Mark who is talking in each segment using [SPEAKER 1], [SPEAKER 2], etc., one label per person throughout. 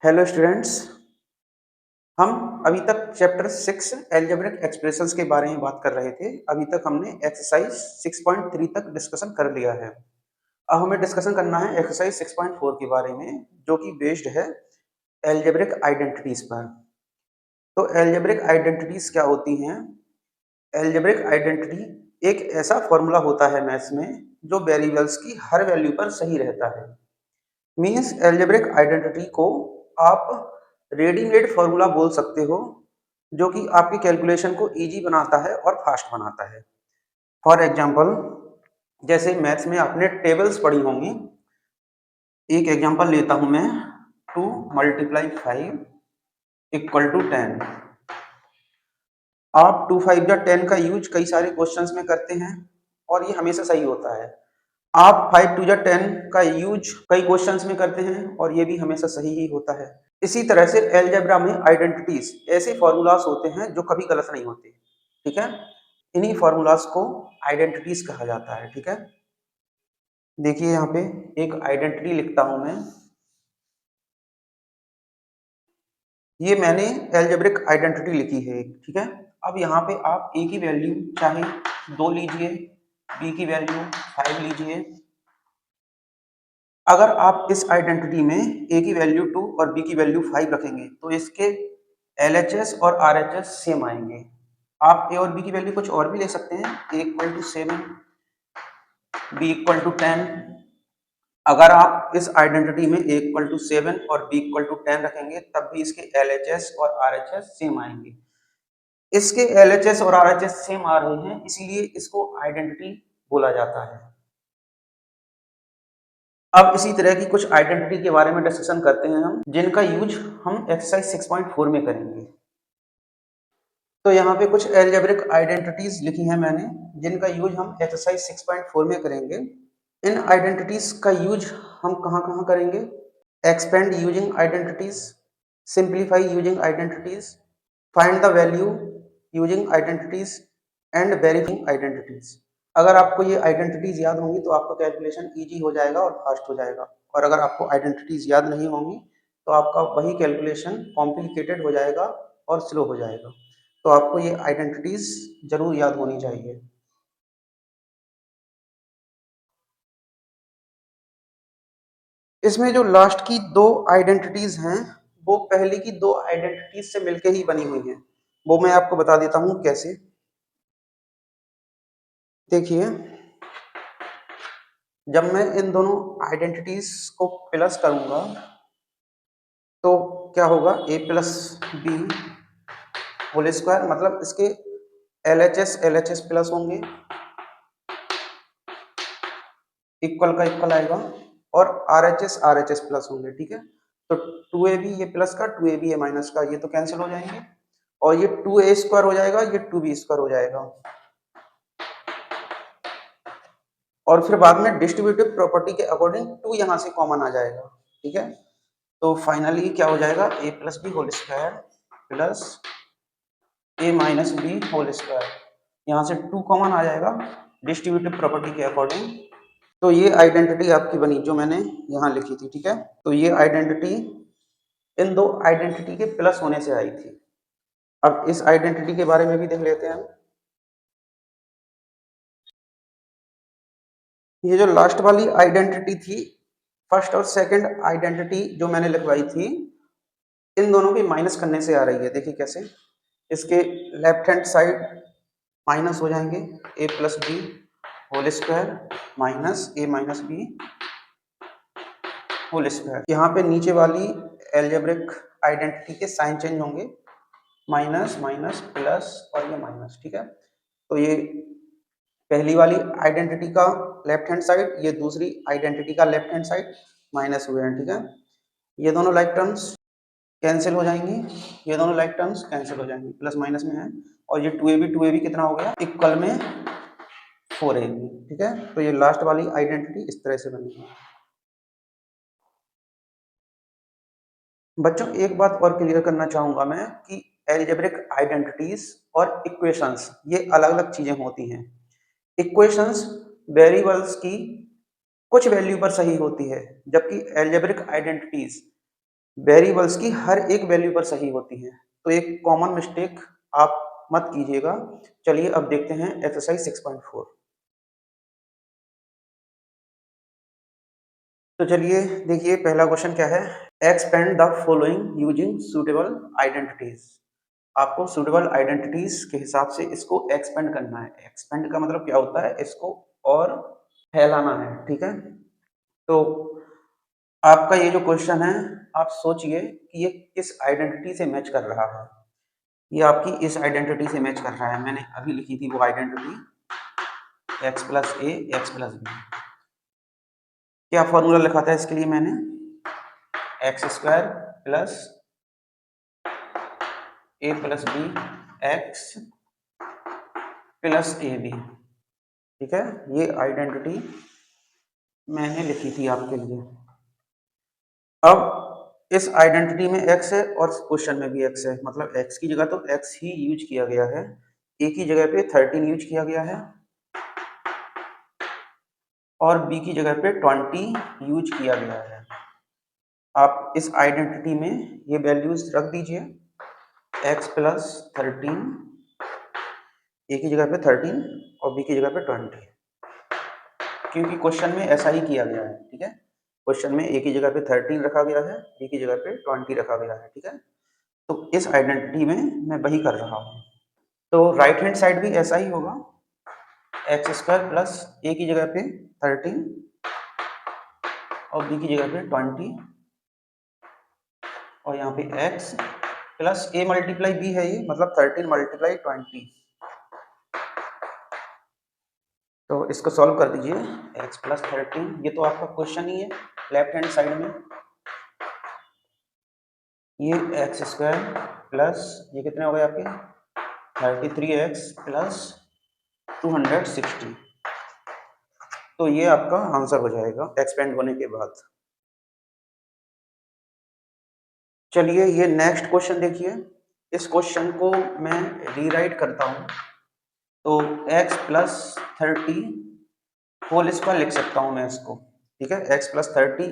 [SPEAKER 1] Hello students. हम अभी तक चैप्टर 6 एल्जेब्रिक एक्सप्रेशंस के बारे में बात कर रहे थे। अभी तक हमने एक्सरसाइज 6.3 तक डिस्कशन कर लिया है। अब हमें डिस्कशन करना है एक्सरसाइज 6.4 के बारे में, जो कि बेस्ड है एल्जेब्रिक आइडेंटिटीज पर। तो एल्जेब्रिक आइडेंटिटीज क्या होती हैं? एल्जेब्रिक आइडेंटिटी एक ऐसा फॉर्मूला होता है मैथ्स में जो वेरिएबल्स की हर वैल्यू पर सही रहता है। मीन्स एल्जेब्रिक आइडेंटिटी को आप रेडीमेड फॉर्मूला बोल सकते हो, जो कि आपकी कैलकुलेशन को इजी बनाता है और फास्ट बनाता है। फॉर एग्जांपल, जैसे मैथ्स में आपने टेबल्स पढ़ी होंगी। एक एग्जांपल लेता हूं मैं, 2 × 5 = 10। आप 2 × 5 = 10 का यूज कई सारे क्वेश्चंस में करते हैं और ये हमेशा सही होता है। आप 5 × 2 = 10 का यूज कई क्वेश्चंस में करते हैं और ये भी हमेशा सही ही होता है। इसी तरह से एलजेब्रा में आइडेंटिटीज ऐसे फॉर्मूलाज होते हैं जो कभी गलत नहीं होते। ठीक है, इन्हीं फॉर्मूलाज को आइडेंटिटीज कहा जाता है। ठीक है, देखिए यहाँ पे एक आइडेंटिटी लिखता हूं मैं। ये मैंने एल्जेब्रिक आइडेंटिटी लिखी है। ठीक है, अब यहाँ पे आप ए की वैल्यू चाहे 2 लीजिए, बी की वैल्यू 5 लीजिए। अगर आप इस आइडेंटिटी में ए की वैल्यू 2 और बी की वैल्यू 5 रखेंगे तो इसके एलएचएस और आरएचएस सेम आएंगे। आप ए और बी की वैल्यू कुछ और भी ले सकते हैं, ए = 7, बी = 10। अगर आप इस आइडेंटिटी में ए = 7 और बी = 10 रखेंगे तब भी इसके एलएचएस और आरएचएस सेम आएंगे। इसके एलएचएस और आरएचएस सेम आ रहे हैं, इसलिए इसको आइडेंटिटी बोला जाता है। अब इसी तरह की कुछ आइडेंटिटी के बारे में डिस्कशन करते हैं हम, जिनका यूज हम एक्सरसाइज 6.4 में करेंगे। तो यहाँ पे कुछ एल्जेब्रिक आइडेंटिटीज लिखी हैं मैंने, जिनका यूज हम एक्सरसाइज 6.4 में करेंगे। इन आइडेंटिटीज का यूज हम कहाँ कहाँ करेंगे? Expand using identities, simplify using identities, find the value using identities and verifying identities. अगर आपको ये आइडेंटिटीज याद होंगी तो आपका कैलकुलेशन इजी हो जाएगा और फास्ट हो जाएगा, और अगर आपको आइडेंटिटीज याद नहीं होंगी तो आपका वही कैलकुलेशन कॉम्प्लिकेटेड हो जाएगा और स्लो हो जाएगा। तो आपको ये आइडेंटिटीज जरूर याद होनी चाहिए। इसमें जो लास्ट की 2 आइडेंटिटीज हैं वो पहले की 2 आइडेंटिटीज से मिलके ही बनी हुई हैं। वो मैं आपको बता देता हूँ कैसे। देखिए, जब मैं इन दोनों आइडेंटिटीज को प्लस करूंगा तो क्या होगा? a + b होल स्क्वायर, मतलब इसके एलएचएस एलएचएस प्लस होंगे, इक्वल का इक्वल आएगा, और आरएचएस आरएचएस प्लस होंगे। ठीक है, तो 2ab ये प्लस का, 2ab ये माइनस का, ये तो कैंसिल हो जाएंगे, और ये 2a² हो जाएगा, ये 2b² हो जाएगा। और फिर बाद में डिस्ट्रीब्यूटिव प्रॉपर्टी के अकॉर्डिंग 2 यहाँ से कॉमन आ जाएगा। ठीक है, तो फाइनली क्या हो जाएगा? a + b whole square plus a - b whole square. यहाँ से 2 कॉमन आ जाएगा डिस्ट्रीब्यूटिव प्रॉपर्टी के अकॉर्डिंग। तो ये आइडेंटिटी आपकी बनी जो मैंने यहाँ लिखी थी। ठीक है, तो ये आइडेंटिटी इन 2 आइडेंटिटी के प्लस होने से आई थी। अब इस आइडेंटिटी के बारे में भी देख लेते हैं हम। ये जो लास्ट वाली आइडेंटिटी थी, फर्स्ट और सेकंड आइडेंटिटी जो मैंने लिखवाई थी, इन दोनों की माइनस करने से आ रही है। देखिए कैसे, इसके लेफ्ट हैंड साइड माइनस हो जाएंगे, a + b whole square minus a - b whole square. यहाँ पे नीचे वाली एल्जेब्रिक आइडेंटिटी के साइन चेंज होंगे, माइनस माइनस प्लस और ये माइनस। ठीक है, तो ये पहली वाली आइडेंटिटी का लेफ्ट हैंड साइड, ये दूसरी आइडेंटिटी का लेफ्ट हैंड साइड माइनस हुए हैं। ठीक है, ये दोनों लाइक टर्म्स कैंसिल हो जाएंगी, ये दोनों लाइक टर्म्स कैंसिल हो जाएंगी, प्लस माइनस में है, और ये 2ab कितना हो गया? इक्वल में 4ab। ठीक है, तो ये लास्ट वाली आइडेंटिटी इस तरह से बनी है। बच्चों, एक बात और क्लियर करना चाहूंगा मैं कि एल्जेब्रिक आइडेंटिटीज और इक्वेशंस ये अलग अलग चीजें होती हैं। इक्वेशंस वेरिएबल्स की कुछ वैल्यू पर सही होती है, जबकि एल्जेब्रिक आइडेंटिटीज वेरिएबल्स की हर एक वैल्यू पर सही होती हैं, तो एक कॉमन मिस्टेक आप मत कीजिएगा। चलिए अब देखते हैं एक्सरसाइज 6.4। तो चलिए देखिए पहला क्वेश्चन क्या है। Expand the following using suitable identities. आपको सुटेबल आइडेंटिटीज के हिसाब से इसको एक्सपेंड करना है। एक्सपेंड का मतलब क्या होता है, इसको और फैलाना है, ठीक है। तो आपका ये जो क्वेश्चन है, आप सोचिए कि ये किस आइडेंटिटी से मैच कर रहा है। ये आपकी इस आइडेंटिटी से मैच कर रहा है। मैंने अभी लिखी थी वो identity, X plus A X plus B. क्या फॉर्मूला लिखा था इसके लिए मैंने, X square plus A plus B X plus A B, ठीक है। ये आइडेंटिटी मैंने लिखी थी आपके लिए। अब इस आइडेंटिटी में x है और क्वेश्चन में भी x है, मतलब x की जगह तो x ही यूज किया गया है, a की जगह पे 13 यूज किया गया है और b की जगह पे 20 यूज किया गया है। आप इस आइडेंटिटी में ये वैल्यूज रख दीजिए, x प्लस 13, a की जगह पे 13 और b की जगह पे 20, क्योंकि क्वेश्चन में ऐसा ही किया गया है, ठीक है। क्वेश्चन में a की जगह पे 13 रखा गया है, b की जगह पे 20 रखा गया है, ठीक है। तो इस आइडेंटिटी में मैं वही कर रहा हूँ। तो राइट हैंड साइड भी ऐसा ही होगा, एक्स स्क्वायर प्लस ए की जगह पे 13 और बी की जगह पे 20 और यहाँ पे x plus A multiply B है, ये मतलब 13 मल्टीप्लाई 20। तो इसको सॉल्व कर दीजिए, एक्स प्लस 13, ये तो आपका क्वेश्चन ही है लेफ्ट हैंड साइड में। ये एक्स स्क्वायर प्लस ये कितने हो गए आपके 33x प्लस 260। तो ये आपका आंसर हो जाएगा एक्सपेंड होने के बाद। चलिए ये नेक्स्ट क्वेश्चन देखिए। इस क्वेश्चन को मैं रीराइट करता हूँ, तो x प्लस 30 होल स्क्वायर लिख सकता हूँ मैं इसको, ठीक है। x प्लस 30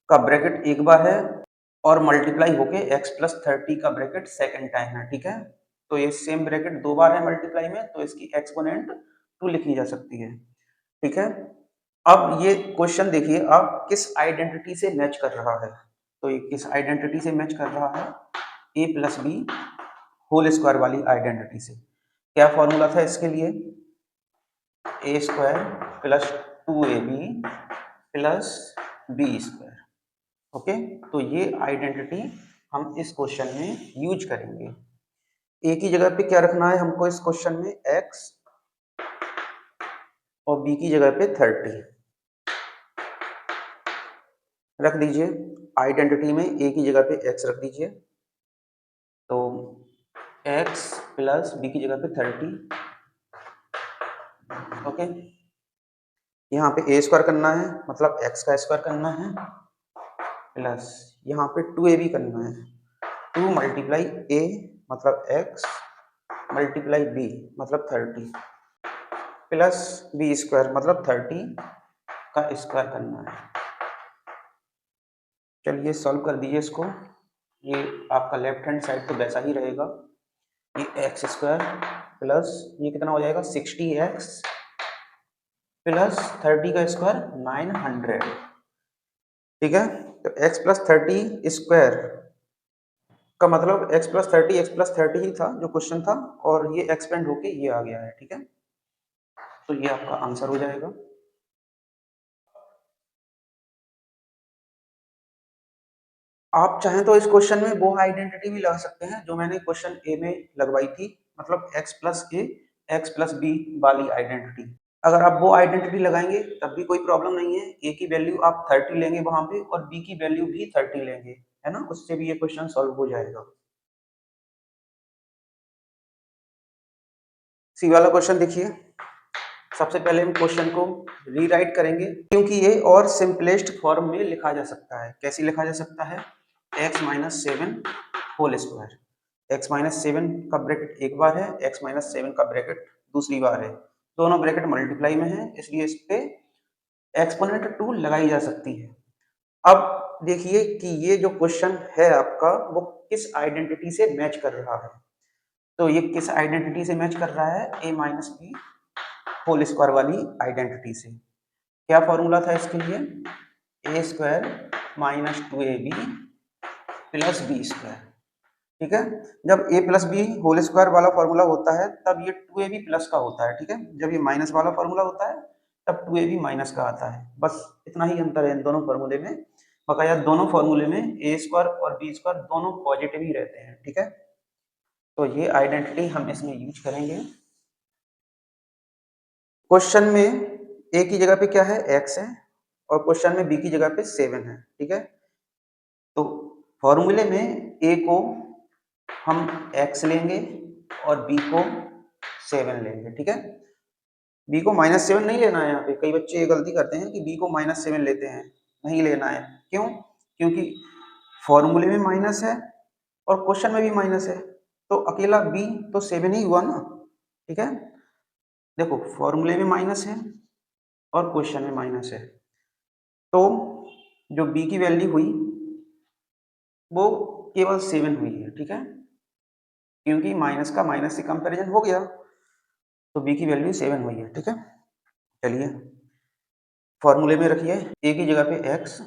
[SPEAKER 1] का ब्रैकेट एक बार है और मल्टीप्लाई होके x प्लस 30 का ब्रैकेट सेकेंड टाइम है, ठीक है। तो ये सेम ब्रैकेट दो बार है मल्टीप्लाई में, तो इसकी एक्सपोनेंट 2 लिखी जा सकती है, ठीक है। अब ये क्वेश्चन देखिए आप किस आइडेंटिटी से मैच कर रहा है। तो ये किस आइडेंटिटी से मैच कर रहा है, a plus B whole square वाली आइडेंटिटी से। क्या फॉर्मूला था इसके लिए, A square plus 2ab plus B square, okay. तो ये आइडेंटिटी हम इस क्वेश्चन में यूज करेंगे। a की जगह पे क्या रखना है हमको इस क्वेश्चन में, x और b की जगह पे 30 रख दीजिए। आइडेंटिटी में a की जगह पे x रख दीजिए, तो x प्लस b की जगह पे 30, ओके। यहाँ पे a स्क्वायर करना है, मतलब x का स्क्वायर करना है, प्लस यहाँ पे 2ab करना है, 2 मल्टीप्लाई a मतलब x मल्टीप्लाई b मतलब 30 प्लस b स्क्वायर मतलब 30 का स्क्वायर करना है। चलिए सॉल्व कर दीजिए इसको। ये आपका लेफ्ट हैंड साइड तो वैसा ही रहेगा, ये एक्स स्क्वायर प्लस ये कितना हो जाएगा 60x प्लस 30 का स्क्वायर 900, ठीक है। तो x प्लस 30 स्क्वायर का मतलब x प्लस 30 ही था जो क्वेश्चन था, और ये एक्सपेंड होके ये आ गया है, ठीक है। तो ये आपका आंसर हो जाएगा। आप चाहें तो इस क्वेश्चन में वो आइडेंटिटी भी लगा सकते हैं जो मैंने क्वेश्चन ए में लगवाई थी, मतलब x plus A X plus B वाली आइडेंटिटी। अगर आप वो आइडेंटिटी लगाएंगे तब भी कोई प्रॉब्लम नहीं है। ए की वैल्यू आप 30 लेंगे वहां पे और बी की वैल्यू भी 30 लेंगे, है ना, उससे भी ये क्वेश्चन सॉल्व हो जाएगा। सी वाला क्वेश्चन देखिए। सबसे पहले हम क्वेश्चन को रीराइट करेंगे, क्योंकि ये और सिंपलेस्ट फॉर्म में लिखा जा सकता है। कैसे लिखा जा सकता है, x minus 7 whole square. x minus 7 का ब्रैकेट एक बार है, x माइनस 7 का ब्रैकेट दूसरी बार है, दोनों ब्रैकेट मल्टीप्लाई में है, इसलिए इस पे एक्सपोनेंट 2 लगाई जा सकती है। अब देखिए कि ये जो क्वेश्चन है आपका वो किस आइडेंटिटी से मैच कर रहा है। तो ये किस आइडेंटिटी से मैच कर रहा है? a minus B whole square वाली आइडेंटिटी से। क्या फॉर्मूला था इसके लिए? A square minus 2ab plus B square. ठीक है, जब a plus B whole square वाला फॉर्मूला होता है तब ये 2ab प्लस का होता है। ठीक है, जब ये माइनस वाला फॉर्मूला होता है तब 2ab माइनस का आता है। बस इतना ही अंतर है इन दोनों फॉर्मूले में। बकाया दोनों फॉर्मूले में ए स्क्वायर और बी स्क्वायर दोनों पॉजिटिव ही रहते हैं। ठीक है, तो ये आइडेंटिटी हम इसमें यूज करेंगे। क्वेश्चन में ए की जगह पे क्या है? x है, और क्वेश्चन में बी की जगह पे 7 है। ठीक है, तो फॉर्मूले में ए को हम x लेंगे और b को 7 लेंगे। ठीक है, b को -7 नहीं लेना है। यहाँ पे कई बच्चे ये गलती करते हैं कि b को -7 लेते हैं, नहीं लेना है। क्यों? क्योंकि फॉर्मूले में माइनस है और क्वेश्चन में भी माइनस है, तो अकेला b तो 7 ही हुआ ना। ठीक है, देखो फॉर्मूले में माइनस है और क्वेश्चन में माइनस है, तो जो b की वैल्यू हुई वो केवल 7 हुई है। ठीक है, क्योंकि माइनस का माइनस से कंपैरिजन हो गया, तो b की वैल्यू 7 हुई है। ठीक है, चलिए फॉर्मूले में रखिए a की जगह पे x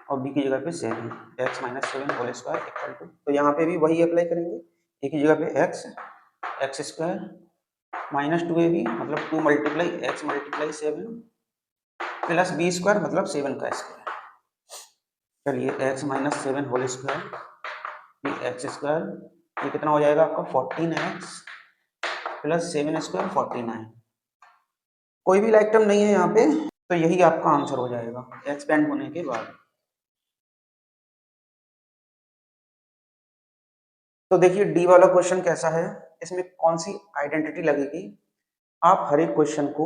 [SPEAKER 1] और b की जगह पे 7, x minus 7 whole square equal to, तो यहाँ पे भी वही अप्लाई करेंगे। a की जगह पे x स्क्वायर माइनस 2ab मतलब 2 multiply x multiply 7 plus B square मतलब 7 का स्क्वायर। चलिए x minus 7 whole square X square, ये कितना हो जाएगा आपका? 14x plus 7 square 49। कोई भी लाइक टर्म नहीं है यहाँ पे, तो यही आपका आंसर हो जाएगा एक्सपेंड होने के बाद। तो देखिए डी वाला क्वेश्चन कैसा है, इसमें कौन सी आइडेंटिटी लगेगी। आप हर एक क्वेश्चन को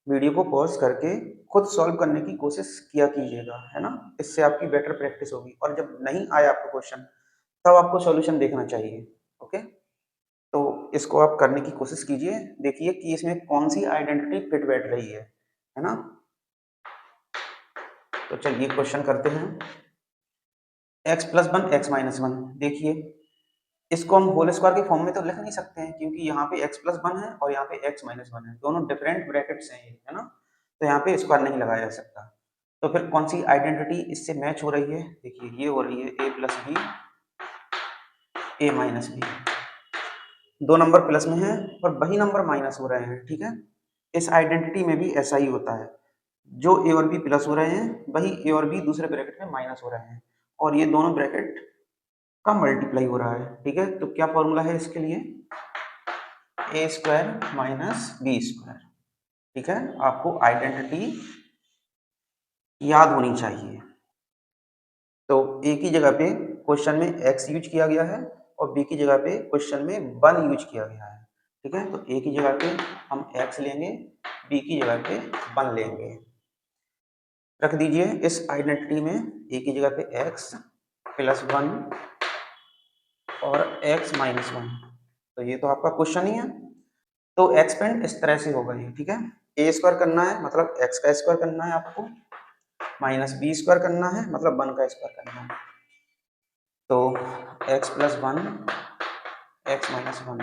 [SPEAKER 1] वीडियो को पॉज करके खुद सॉल्व करने की कोशिश किया कीजिएगा, है ना। इससे आपकी बेटर प्रैक्टिस होगी, और जब नहीं आए आपको क्वेश्चन तब आपको सॉल्यूशन देखना चाहिए। ओके, तो इसको आप करने की कोशिश कीजिए, देखिए कि इसमें कौन सी आइडेंटिटी फिट बैठ रही है ना। तो चलिए क्वेश्चन करते हैं। x प्लस 1 x माइनस 1, देखिए इसको हम होल स्क्वायर के फॉर्म में तो लिख नहीं सकते हैं, क्योंकि यहाँ पे x प्लस 1 है और यहाँ पे x माइनस 1 है, दोनों डिफरेंट ब्रैकेट्स हैं ये, है ना। तो यहाँ पे स्क्वायर नहीं लगाया जा सकता। तो फिर कौन सी आइडेंटिटी इससे मैच हो रही है? देखिए ये हो रही है a plus B A minus B, दो नंबर प्लस में है और वही नंबर माइनस हो रहे हैं। ठीक है, इस आइडेंटिटी में भी ऐसा ही होता है, जो ए और बी प्लस हो रहे हैं वही ए और बी दूसरे ब्रैकेट में माइनस हो रहे हैं, और ये दोनों ब्रैकेट का मल्टीप्लाई हो रहा है। ठीक है, तो क्या फॉर्मूला है इसके लिए? A square minus B square. ठीक है, आपको आइडेंटिटी याद होनी चाहिए। तो ए की जगह पे क्वेश्चन में एक्स यूज किया गया है और बी की जगह पे क्वेश्चन में 1 यूज किया गया है। ठीक है, तो ए की जगह पे हम एक्स लेंगे, बी की जगह पे 1 लेंगे। रख दीजिए इस आइडेंटिटी में ए की जगह पे एक्स प्लस 1 और x माइनस 1, तो ये तो आपका क्वेश्चन ही है। तो एक्सपेंड इस तरह से होगा ये। ठीक है, ए स्क्वायर करना है मतलब x का स्क्वायर करना है आपको, माइनस बी स्क्वायर करना है मतलब 1 का स्क्वायर करना है। तो x plus 1 x minus 1,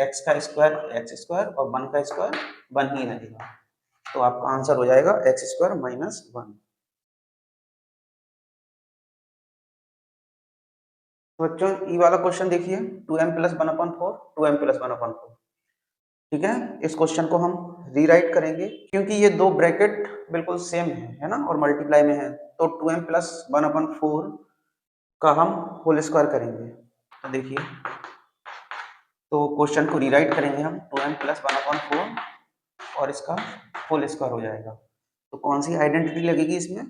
[SPEAKER 1] x का स्क्वायर एक्स स्क्वायर और 1 का स्क्वायर 1 ही रहेगा, तो आपका आंसर हो जाएगा एक्स स्क्वायर माइनस 1। तो बच्चों ई वाला क्वेश्चन देखिए, 2m प्लस 1/4 2m प्लस 1/4। ठीक है, इस क्वेश्चन को हम रीराइट करेंगे क्योंकि ये दो ब्रैकेट बिल्कुल सेम है ना, और मल्टीप्लाई में है, तो 2m प्लस 1/4 का हम होल स्क्वायर करेंगे। तो देखिए, तो क्वेश्चन को रीराइट करेंगे हम, 2m प्लस 1/4 और इसका होल स्क्वायर हो जाएगा। तो कौन सी आइडेंटिटी लगेगी इसमें?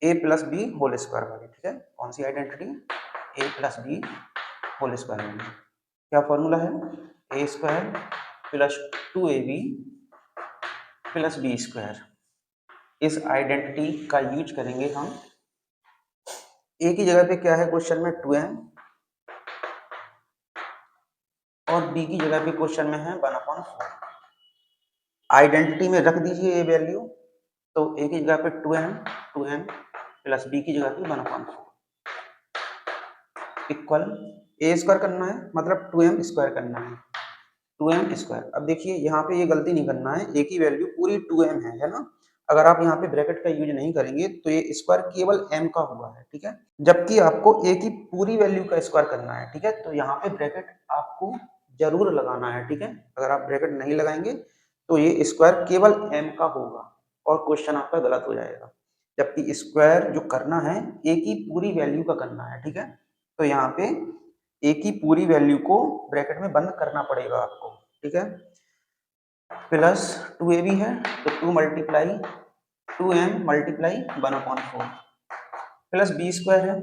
[SPEAKER 1] a plus B whole square वाली। ठीक है, कौन सी identity? a plus B whole square वाली। क्या फॉर्मूला है? A square plus 2ab plus B square. इस आइडेंटिटी का यूज करेंगे हम। ए की जगह पे क्या है क्वेश्चन में? 2m, और बी की जगह पे क्वेश्चन में है 1/4। आइडेंटिटी में रख दीजिए ये वैल्यू, तो ए की जगह पे 2m प्लस बी की जगह पे 1/4 इक्वल ए स्क्वायर करना है, मतलब 2m स्क्वायर करना है, 2m स्क्वायर। अब देखिए यहाँ पे ये गलती नहीं करना है, ए की वैल्यू पूरी 2m है ना। अगर आप यहाँ पे ब्रैकेट का यूज नहीं करेंगे तो ये स्क्वायर केवल m का हुआ है, ठीक है। जबकि आपको a की पूरी वैल्यू का स्क्वायर करना है, ठीक है। तो यहाँ पे ब्रैकेट आपको जरूर लगाना है, ठीक है। अगर आप ब्रैकेट नहीं लगाएंगे तो ये स्क्वायर केवल m का होगा और क्वेश्चन आपका गलत हो जाएगा। जबकि स्क्वायर जो करना है a की पूरी वैल्यू का करना है, ठीक है। तो यहाँ पे a की पूरी वैल्यू को ब्रैकेट में बंद करना पड़ेगा आपको, ठीक है। प्लस 2ab है तो 2 multiply 2m multiply 1/4 plus B square है।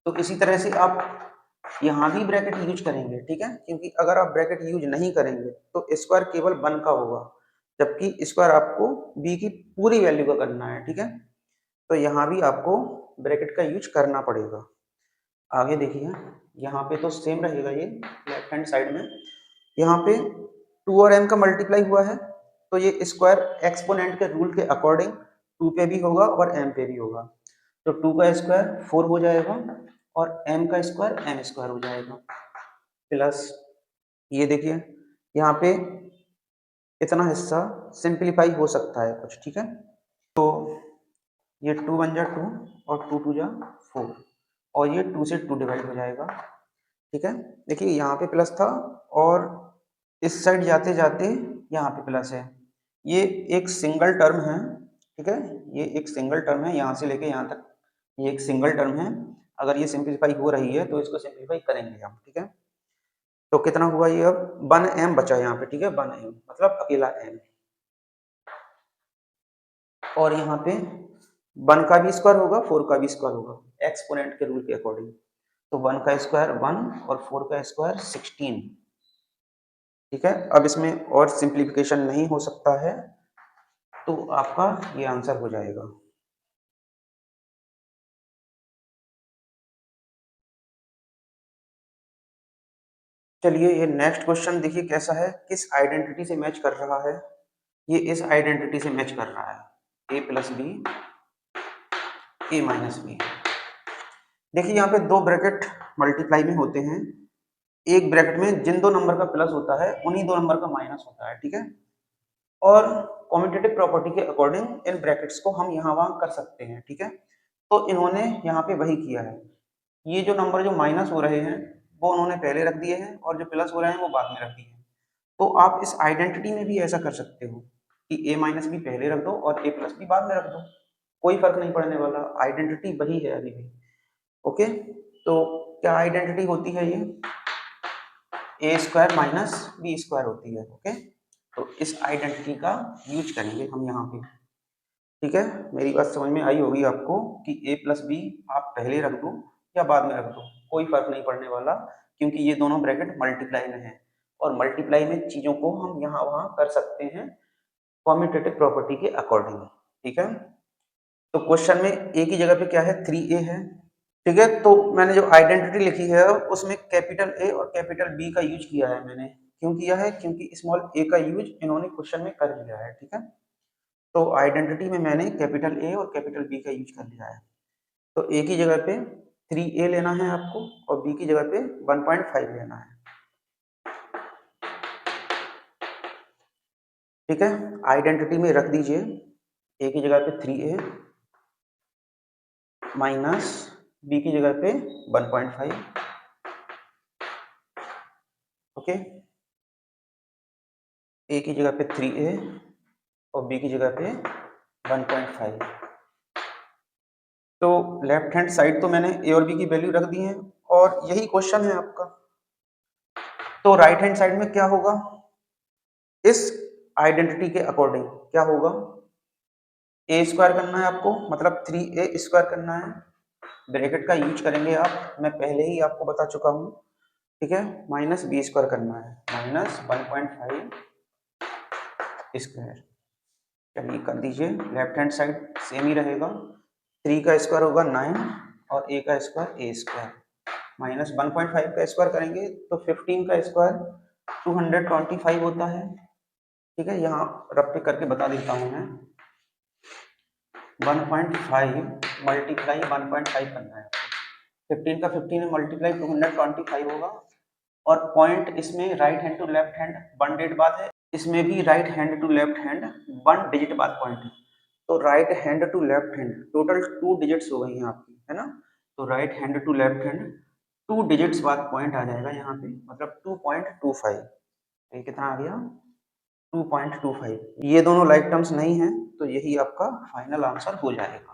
[SPEAKER 1] तो इसी तरह से आप यहाँ भी ब्रैकेट यूज करेंगे, ठीक है। क्योंकि अगर आप ब्रैकेट यूज नहीं करेंगे तो स्क्वायर केवल 1 का होगा, जबकि स्क्वायर आपको b की पूरी वैल्यू का करना है, ठीक है। तो यहाँ भी आपको ब्रैकेट का यूज करना पड़ेगा। आगे देखिए, यहाँ पे तो सेम रहेगा ये लेफ्ट हैंड साइड में। यहाँ पे 2 और m का मल्टीप्लाई हुआ है तो ये स्क्वायर एक्सपोनेंट के रूल के अकॉर्डिंग 2 पे भी होगा और m पे भी होगा। तो 2 का स्क्वायर 4 हो जाएगा और m का स्क्वायर m स्क्वायर हो जाएगा। प्लस ये देखिए यहाँ पे इतना हिस्सा सिंप्लीफाई हो सकता है कुछ, ठीक है। तो ये 2 1 जा 2 और 2 2 जा 4 और ये 2 से 2 डिवाइड हो जाएगा, ठीक है। देखिए यहाँ पे प्लस था और इस साइड जाते जाते यहाँ पे प्लस है। ये एक सिंगल टर्म है, ठीक है। ये एक सिंगल टर्म है, यहाँ से लेके यहाँ तक ये एक सिंगल टर्म है। अगर ये सिंप्लीफाई हो रही है तो इसको सिंप्लीफाई करेंगे हम, ठीक है। तो कितना हुआ ये, अब 1m बचा यहाँ पे, ठीक है। 1m मतलब अकेला m और यहाँ पे 1 का भी स्क्वायर होगा 4 का भी स्क्वायर होगा एक्सपोनेंट के रूल के अकॉर्डिंग। तो 1 का स्क्वायर 1 और 4 का स्क्वायर 16, ठीक है। अब इसमें और सिंप्लीफिकेशन नहीं हो सकता है तो आपका ये आंसर हो जाएगा। चलिए ये नेक्स्ट क्वेश्चन देखिए कैसा है, किस आइडेंटिटी से मैच कर रहा है। ये इस आइडेंटिटी से मैच कर रहा है, a plus B A minus B. देखिए यहाँ पे दो ब्रैकेट मल्टीप्लाई में होते हैं, एक ब्रैकेट में जिन दो नंबर का प्लस होता है उन्हीं दो नंबर का माइनस होता है, ठीक है। और कॉम्यूटेटिव प्रॉपर्टी के अकॉर्डिंग इन ब्रैकेट्स को हम यहाँ वहाँ कर सकते हैं, ठीक है। तो इन्होंने यहाँ पे वही किया है, ये जो नंबर जो माइनस हो रहे हैं वो उन्होंने पहले रख दिए हैं और जो प्लस हो रहे हैं वो बाद में रख दिए हैं। तो आप इस आइडेंटिटी में भी ऐसा कर सकते हो कि a माइनस बी पहले रख दो और a प्लस बी बाद में रख दो, कोई फर्क नहीं पड़ने वाला, आइडेंटिटी वही है अभी भी। ओके, तो क्या आइडेंटिटी होती है ये, ए स्क्वायर माइनस बी स्क्वायर होती है। ओके, तो इस आइडेंटिटी का यूज करेंगे हम यहाँ पे, ठीक है। मेरी बात समझ में आई होगी आपको कि a प्लस बी आप पहले रख दो या बाद में रख दो, कोई फर्क नहीं पड़ने वाला, क्योंकि ये दोनों ब्रैकेट मल्टीप्लाई में है और मल्टीप्लाई में चीजों को हम यहाँ वहाँ कर सकते हैं कॉम्यूटेटिव प्रॉपर्टी के अकॉर्डिंग, ठीक है। तो क्वेश्चन में a की जगह पे क्या है, 3a है, ठीक है। तो मैंने जो आइडेंटिटी लिखी है उसमें कैपिटल A और कैपिटल B का यूज किया है मैंने, क्यों किया है, क्योंकि स्मॉल a का यूज इन्होंने क्वेश्चन में कर लिया है, ठीक है। तो आइडेंटिटी में मैंने कैपिटल A और कैपिटल B का यूज कर लिया है। तो a की जगह पे 3a लेना है आपको और b की जगह पे 1.5 लेना है, ठीक है। आइडेंटिटी में रख दीजिए a की जगह पे 3a माइनस b की जगह पे 1.5, ओके। a की जगह पे 3a और b की जगह पे 1.5। तो लेफ्ट हैंड साइड तो मैंने a और b की वैल्यू रख दी है और यही क्वेश्चन है आपका। तो राइट हैंड साइड में क्या होगा, इस आइडेंटिटी के अकॉर्डिंग क्या होगा, ए स्क्वायर करना है आपको, मतलब 3a स्क्वायर करना है, ब्रैकेट का यूज करेंगे आप, मैं पहले ही आपको बता चुका हूँ, ठीक है। माइनस बी स्क्वायर करना है, माइनस 1.5 स्क्वायर। चलिए कर दीजिए, लेफ्ट हैंड साइड सेम ही रहेगा, 3 का स्क्वायर होगा 9 और a का स्क्वायर a स्क्वायर, माइनस 1.5 का स्क्वायर करेंगे तो 15 का स्क्वायर 225 होता है, ठीक है। यहाँ रफ पे करके बता देता हूँ मैं, 1.5 मल्टीप्लाई 1.5 करना है आपको। 15 का 15 में मल्टीप्लाई 225 होगा। और पॉइंट इसमें right hand to left hand 1 digit बाद है, इसमें भी right hand to left hand 1 digit बाद पॉइंट है। तो right hand to left hand total 2 digits हो गई हैं आपकी, है ना। तो right hand to left hand 2 digits बाद पॉइंट आ जाएगा यहाँ पे, मतलब 2.25। ये कितना आ गया? 2.25। ये दोनों लाइक टर्म्स नहीं है, तो यही आपका फाइनल आंसर हो जाएगा।